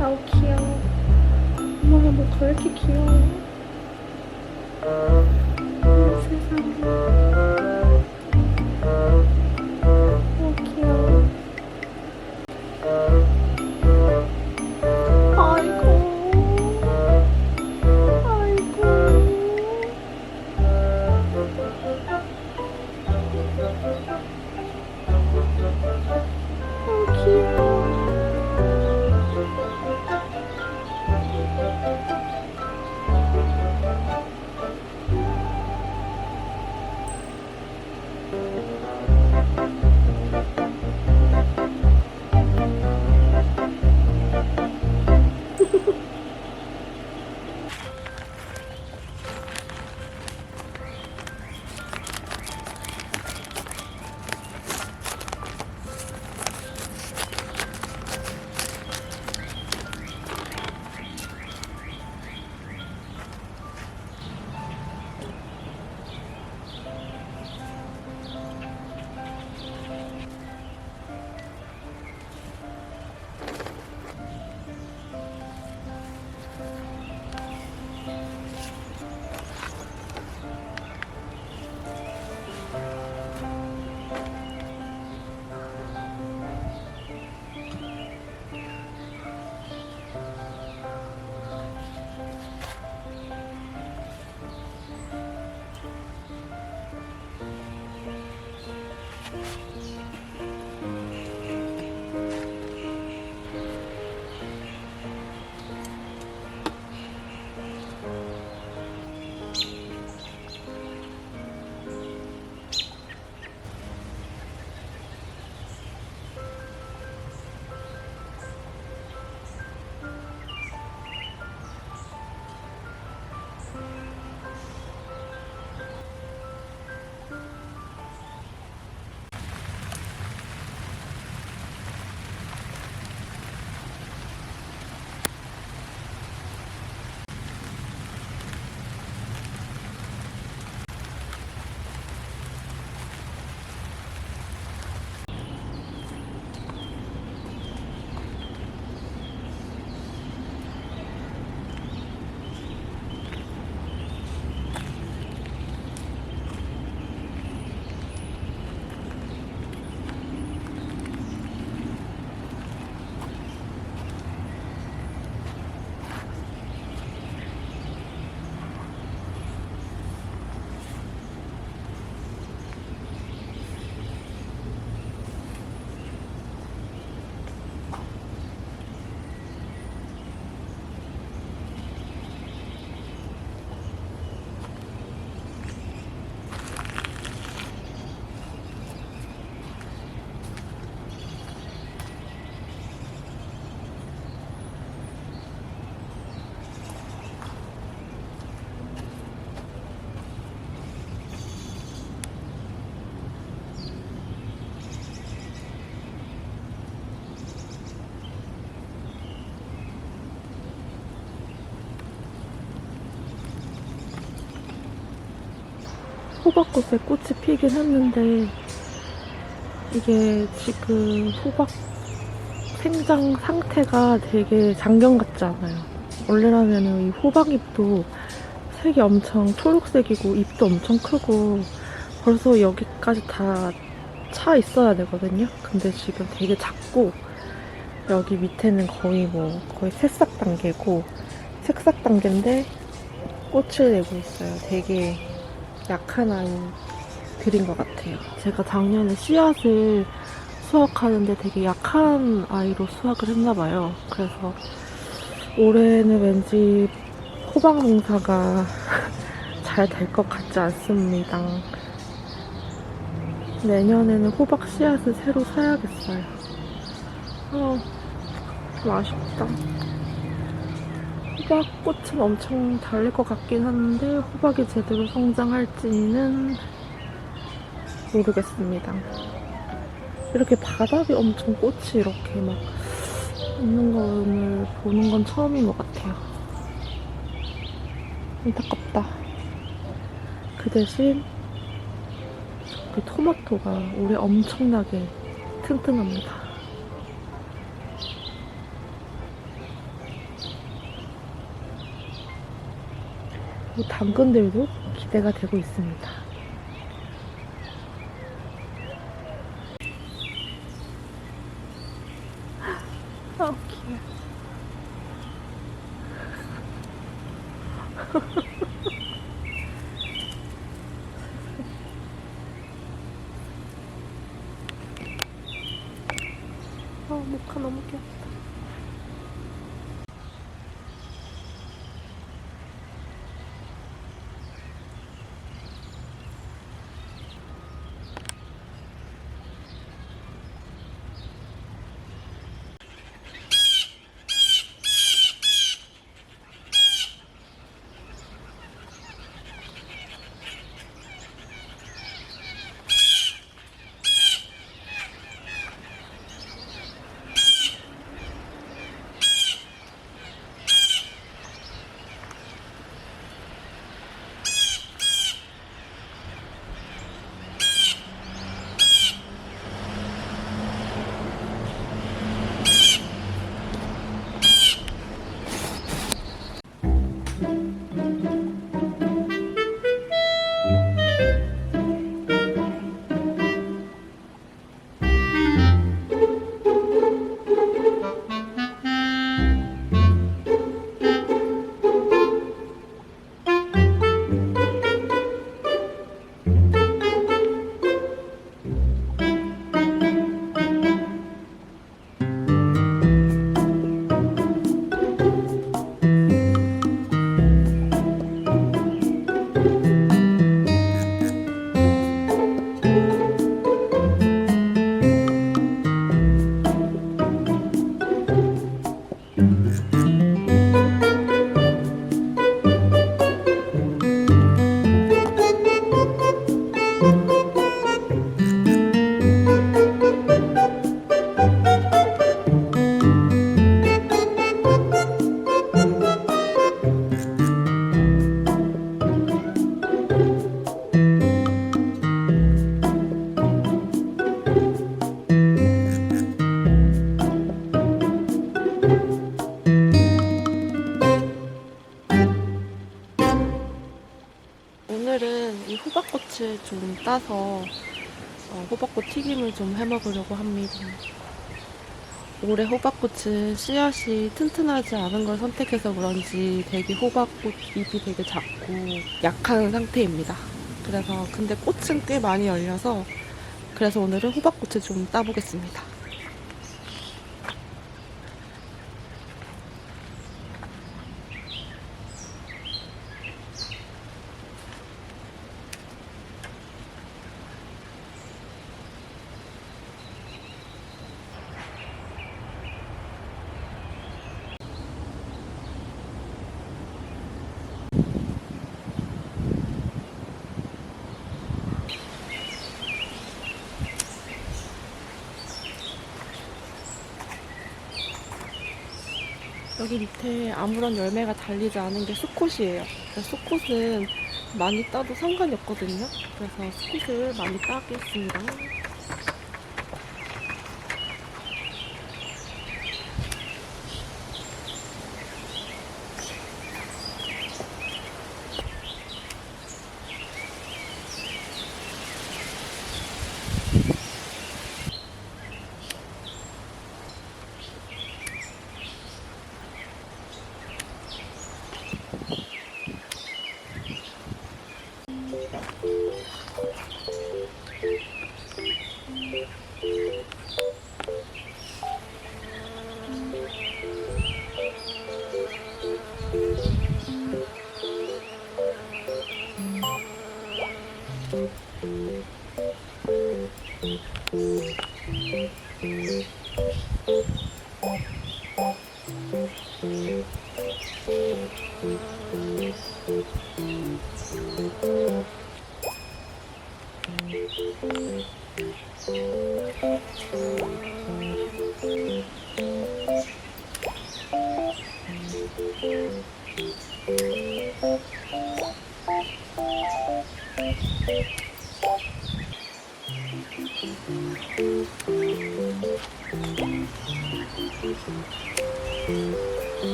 아우 귀여워. 엄마가 뭐가 왜 이렇게 귀여워? 세상에. 아우 귀여워. 아이고. 아이고. 아우 귀여워. 호박꽃에 꽃이 피긴 했는데 이게 지금 호박 생장 상태가 되게 작년 같지 않아요. 원래라면 이 호박잎도 색이 엄청 초록색이고 잎도 엄청 크고 벌써 여기까지 다 차 있어야 되거든요. 근데 지금 되게 작고 여기 밑에는 거의 새싹 단계고 색싹 단계인데 꽃을 내고 있어요. 되게 약한 아이들인 것 같아요. 제가 작년에 씨앗을 수확하는데 되게 약한 아이로 수확을 했나봐요. 그래서 올해는 왠지 호박 농사가 잘 될 것 같지 않습니다. 내년에는 호박 씨앗을 새로 사야겠어요. 좀 아쉽다. 호박꽃은 엄청 달릴 것 같긴 한데 호박이 제대로 성장할지는 모르겠습니다. 이렇게 바닥에 엄청 꽃이 이렇게 막 있는 걸 보는 건 처음인 것 같아요. 안타깝다. 그 대신 그 토마토가 올해 엄청나게 튼튼합니다. 그리고 당근들도 기대가 되고 있습니다. 아, 귀여워. 모카 너무 귀엽다. 오늘은 이 호박꽃을 좀 따서 호박꽃 튀김을 좀 해먹으려고 합니다. 올해 호박꽃은 씨앗이 튼튼하지 않은 걸 선택해서 그런지 되게 호박꽃 잎이 되게 작고 약한 상태입니다. 그래서 근데 꽃은 꽤 많이 열려서 그래서 오늘은 호박꽃을 좀 따보겠습니다. 여기 밑에 아무런 열매가 달리지 않은 게 수컷이에요. 수컷은 많이 따도 상관이 없거든요. 그래서 수컷을 많이 따겠습니다.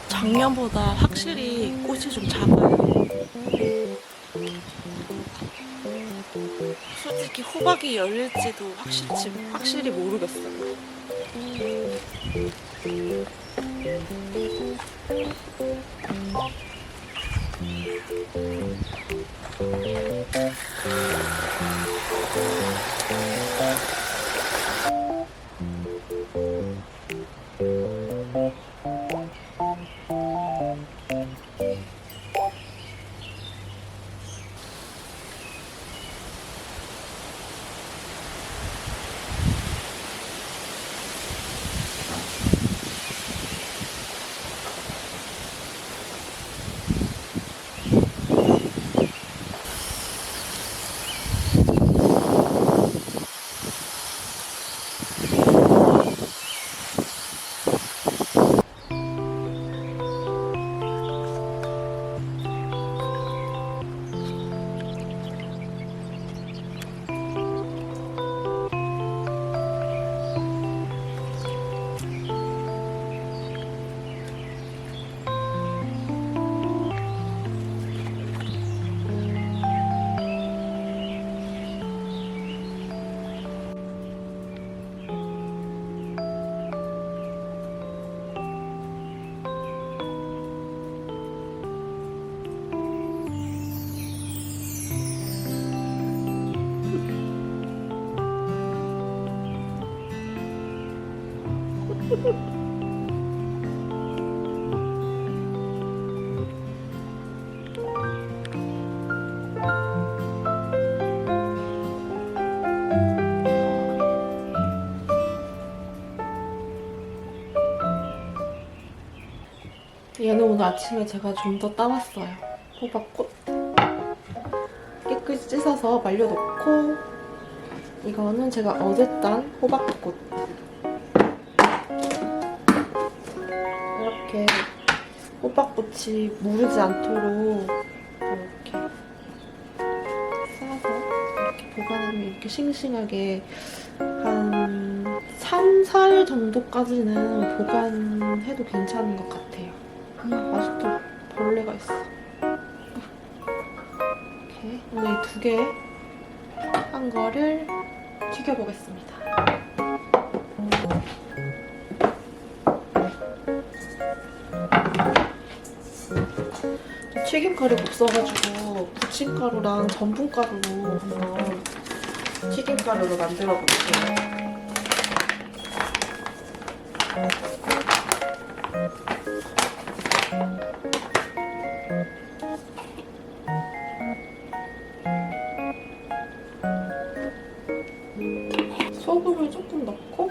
작년보다 확실히 꽃이 좀 작아요. 솔직히 호박이 열릴지도 확실히 모르겠어요. 얘는 오늘 아침에 제가 좀 더 따왔어요. 호박꽃. 깨끗이 씻어서 말려놓고, 이거는 제가 어제 딴 호박꽃. 이렇게 호박꽃이 무르지 않도록 이렇게 싸서 이렇게 보관하면 이렇게 싱싱하게 한 3, 4일 정도까지는 보관해도 괜찮은 것 같아요. 아직도 벌레가 있어. 이렇게 오늘 이 2개 한 거를 튀겨보겠습니다. 튀김가루가 없어가지고 부침가루랑 전분가루로 한번 튀김가루를 만들어 볼게요. 소금을 조금 넣고